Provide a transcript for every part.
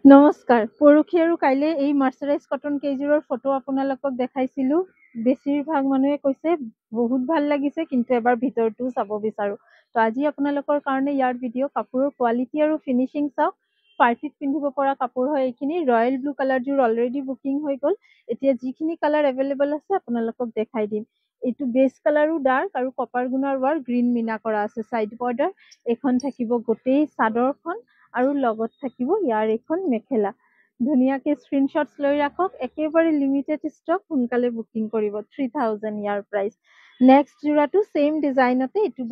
নমস্কাৰ পৰখি আৰু কাইলে এই মাৰ্চাৰাইজ কটন কেইজোৰৰ ফটো আপোনালোকক দেখাইছিলো বেছিভাগ মানুহে কৈছে বহুত ভাল লাগিছে কিন্তু এবাৰ ভিতৰটো চাব বিচাৰো তো আজি আপোনালোকৰ কাৰণে ইয়াৰ ভিডিঅ' কাপোৰৰ কোৱালিটি আৰু ফিনিশিং চাওক পাৰ্টিত পিন্ধিব পৰা কাপোৰ হয় এইখিনি ৰয়েল ব্লু কালাৰযোৰ অলৰেডি বুকিং হৈ গ'ল এতিয়া যিখিনি কালাৰ এভেইলেবল আছে আপোনালোকক দেখাই দিম এইটো বেছ কালাৰো ডাৰ্ক আৰু কপাৰ গুণাৰ ৱাৰ গ্ৰীণ মিনা কৰা আছে সাইড বৰ্ডাৰ এখন থাকিব গোটেই চাদৰখন আৰু লগত থাকিব ইয়াৰ এখন মেখেলা ধুনীয়াকে স্ক্ৰীনশ্বটছ লৈ ৰাখক একেবাৰে লিমিটেড ষ্টক সোনকালে বুকিং কৰিব 3000 ইয়াৰ প্ৰাইচ নেক্সট জোৰাটো সেম ডিজাইনতে এইটো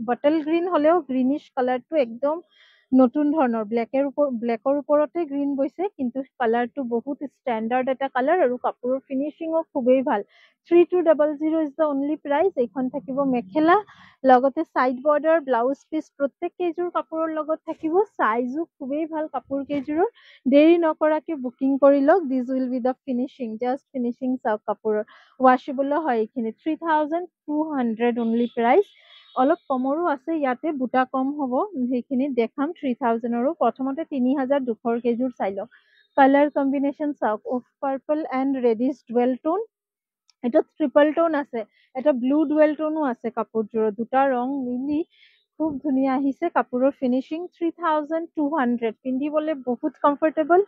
বটল গ্ৰীণ হলেও গ্ৰীনিশ কালাৰটো একদম নতুন ধৰণৰ ব্লেকৰ ওপৰতে গ্ৰীণ বৈছে কিন্তু কালাৰটো বহুত ষ্টেণ্ডাৰ্ড এটা কালাৰ আৰু কাপোৰৰ ফিনিচিঙো খুবেই ভাল 3200 ইজ দ্য অনলি প্ৰাইচ এইখন থাকিব মেখেলা লগতে সাইড বৰ্ডাৰ ব্লাউজ পিচ প্ৰত্যেক কেইযোৰ কাপোৰৰ লগত থাকিব সাইজো খুবেই ভাল কাপোৰ কেইযোৰৰ দেৰি নকৰাকে বুকিং কৰি লওক this will be the finishing just finishing চাওক কাপোৰৰ ৱাশ্বেবল হয় এইখিনি 3200 অনলি প্ৰাইচ অলপ কমৰো আছে ইয়াতে বুটা কম হ'ব সেইখিনি দেখাম 3000 আৰু প্ৰথমতে 3200 কেইযোৰ চাই লওক কালাৰ কম্বিনেশ্যন চাওক of purple and reddish dual টোন এটা ট্ৰিপল টোন আছে এটা ব্লু ডুৱেল টোনো আছে কাপোৰযোৰৰ দুটা ৰং মিলি খুব ধুনীয়া আহিছে কাপোৰৰ ফিনিচিং 3200 পিন্ধিবলৈ বহুত কমফৰ্টেবল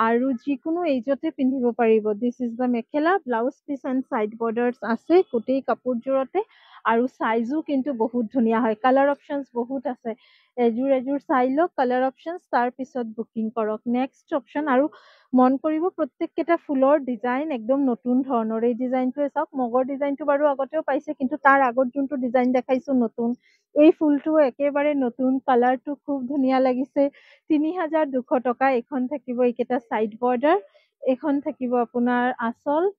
আৰু যিকোনো এইজতে পিন্ধিব পাৰিব this is the mekhela blouse piece and side borders আছে গোটেই কাপোৰযোৰতে আৰু সাইজো কিন্তু বহুত ধুনীয়া হয় কালাৰ অপশ্যনছ বহুত আছে এযোৰ চাই লওক কালাৰ অপশ্যনছ তাৰ পিছত বুকিং কৰক নেক্সট অপশ্যন আৰু মন কৰিব প্ৰত্যেককেইটা ফুলৰ ডিজাইন একদম নতুন ধৰণৰ এই ডিজাইনটোৱে চাওক মগৰ ডিজাইনটো বাৰু আগতেও পাইছে কিন্তু তাৰ আগত যোনটো ডিজাইন দেখাইছো নতুন এই ফুলটো একেবাৰে নতুন কালাৰটো খুব ধুনীয়া লাগিছে 3200 টকা এখন থাকিব এইকেইটা সাইড বৰ্ডাৰ এখন থাকিব আপোনাৰ আঁচল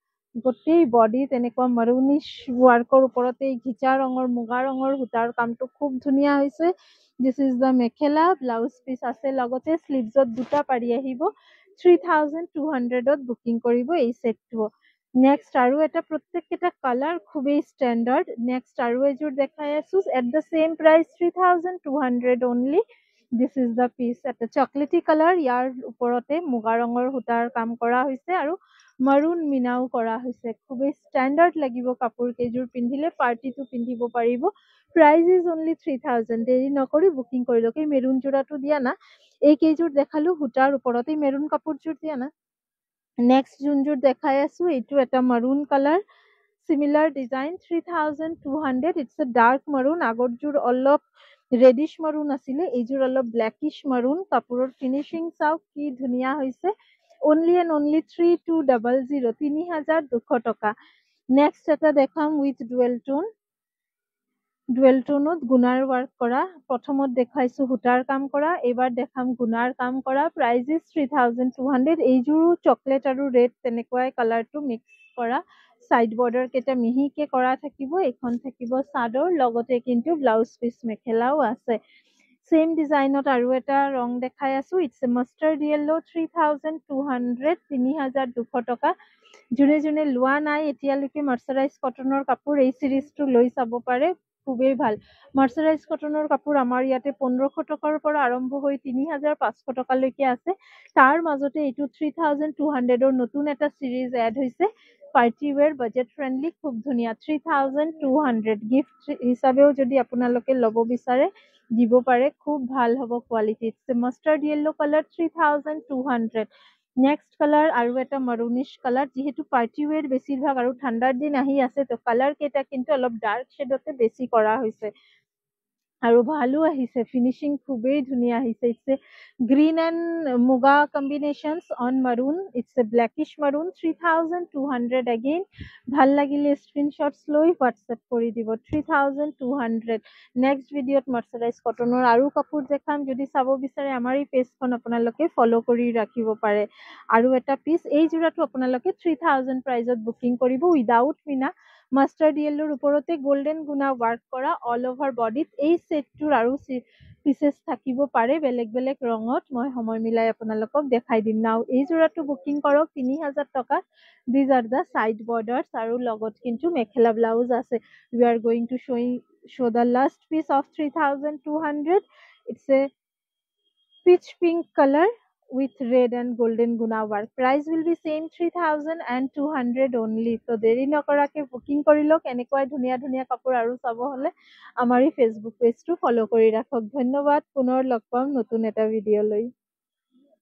গোটেই বডি তেনেকুৱা মাৰুনিছ ৱাৰ্কৰ ওপৰতে ঘিচা ৰঙৰ মুগা ৰঙৰ সূতাৰ কামটো খুব ধুনীয়া হৈছে this is the mekhela blouse piece আছে লগতে স্লিভছত দুটা পাৰি আহিব 3200ত বুকিং কৰিব এই সেটটো নেক্সট আৰু এটা প্ৰত্যেককেইটা কালাৰ খুবেই ষ্টেণ্ডাৰ্ড নেক্সট আৰু এযোৰ দেখাই আছো at the same price 3200 only this is the piece এটা চকলেটি কালাৰ ইয়াৰ ওপৰতে মুগা ৰঙৰ সূতাৰ কাম কৰা হৈছে আৰু মাৰুন মিনাও কৰা হৈছে খুবেই ষ্টেণ্ডাৰ্ড লাগিব কাপোৰ কেইযোৰ পিন্ধিলে পাৰ্টিটো পিন্ধিব পাৰিব প্ৰাইজ ইজ অনলি 3000 দেৰি নকৰি বুকিং কৰি লওক এই মেৰুন যোৰাটো দিয়া না এই কেইযোৰ দেখালো সূতাৰ ওপৰত এই মেৰুন কাপোৰযোৰ দিয়া না নেক্সট যোনযোৰ দেখাই আছো এইটো এটা maroon colour similar design 3200 it's a dark maroon আগৰযোৰ অলপ ৰেডিশ মাৰুন আছিলে এইযোৰ অলপ ব্লেকিশ মাৰুন কাপোৰৰ ফিনিচিং চাওক কি ধুনীয়া হৈছে অনলি এণ্ড অনলি 3200 3200 টকা নেক্সট এটা দেখাম উইথ ডুৱেল টোনত গুণাৰ ৱাৰ্ক কৰা প্ৰথমত দেখাইছো সূতাৰ কাম কৰা এইবাৰ দেখাম গুণাৰ কাম কৰা প্ৰাইজ ইজ 3200 এইযোৰো চকলেট আৰু ৰেড তেনেকুৱাই কালাৰটো মিক্স কৰা সাইড বৰ্ডাৰ কেইটা মিহিকে কৰা থাকিব এইখন থাকিব চাদৰ লগতে কিন্তু ব্লাউজ পিচ মেখেলাও আছে সেম ডিজাইনত আৰু এটা ৰং দেখাই আছো ইটছ এ মাষ্টাৰ্ড য়েল্লো 3200 3200 টকা যোনে যোনে লোৱা নাই এতিয়ালৈকে মাৰ্চাৰাইজ কটনৰ কাপোৰ এই চিৰিজটো লৈ চাব পাৰে খুবেই ভাল মাৰ্চাৰাইজ কটনৰ কাপোৰ আমাৰ ইয়াতে 1500 টকাৰ পৰা আৰম্ভ হৈ 3500 টকালৈকে আছে তাৰ মাজতে এইটো 3200ৰ নতুন এটা চিৰিজ এড হৈছে পাৰ্টি ৱেৰ বাজেট ফ্ৰেণ্ডলি খুব ধুনীয়া 3200 গিফ্ট হিচাপেও যদি আপোনালোকে ল'ব বিচাৰে দিব পাৰে খুব ভাল হ'ব quality mustard yellow colour 3200 next colour আৰু এটা মাৰুনিছ কালাৰ যিহেতু পাৰ্টি ৱেৰ বেছিভাগ আৰু ঠাণ্ডাৰ দিন আহি আছে তো কালাৰ কেইটা কিন্তু অলপ ডাৰ্ক শ্বেডতে বেছি কৰা হৈছে আৰু ভালো আহিছে ফিনিচিং খুবেই ধুনীয়া আহিছে ইটছ গ্ৰীণ এণ্ড মুগা কম্বিনেশ্যনছ অন মাৰুন ইটছ এ ব্লেকিছ মাৰুন 3200 এগেইন ভাল লাগিলে স্ক্ৰীনশ্বটছ লৈ হোৱাটছএপ কৰি দিব 3200 নেক্সট ভিডিঅ'ত মাৰ্চাৰাইজ কটনৰ আৰু কাপোৰ দেখাম যদি চাব বিচাৰে আমাৰ এই পেজখন আপোনালোকে ফ'ল' কৰি ৰাখিব পাৰে আৰু এটা পিচ এই যোৰাটো আপোনালোকে 3000 প্ৰাইজত বুকিং কৰিব উইদাউট মিনা মাষ্টাৰ্ড য়েল্লোৰ ওপৰতে গল্ডেন গুণা ৱাৰ্ক কৰা অল অভাৰ বডিত এই ছেটটোৰ আৰু পিচেছ থাকিব পাৰে বেলেগ বেলেগ ৰঙত মই সময় মিলাই আপোনালোকক দেখাই দিম নাও এই যোৰাটো বুকিং কৰক 3000 টকা these are the side borders আৰু লগত কিন্তু মেখেলা ব্লাউজ আছে we are going to show the last piece of 3200 it's a peach pink color with red and golden guna work. Price will be same 3,200 only. So দেৰি নকৰাকে booking কৰি লওক। এনেকুৱাই ধুনীয়া ধুনীয়া কাপোৰ আৰু চাব হলে আমাৰ এই ফেচবুক পেজটো ফলো কৰি ৰাখক। ধন্যবাদ। পুনৰ লগ পাম নতুন এটা ভিডিঅ' লৈ।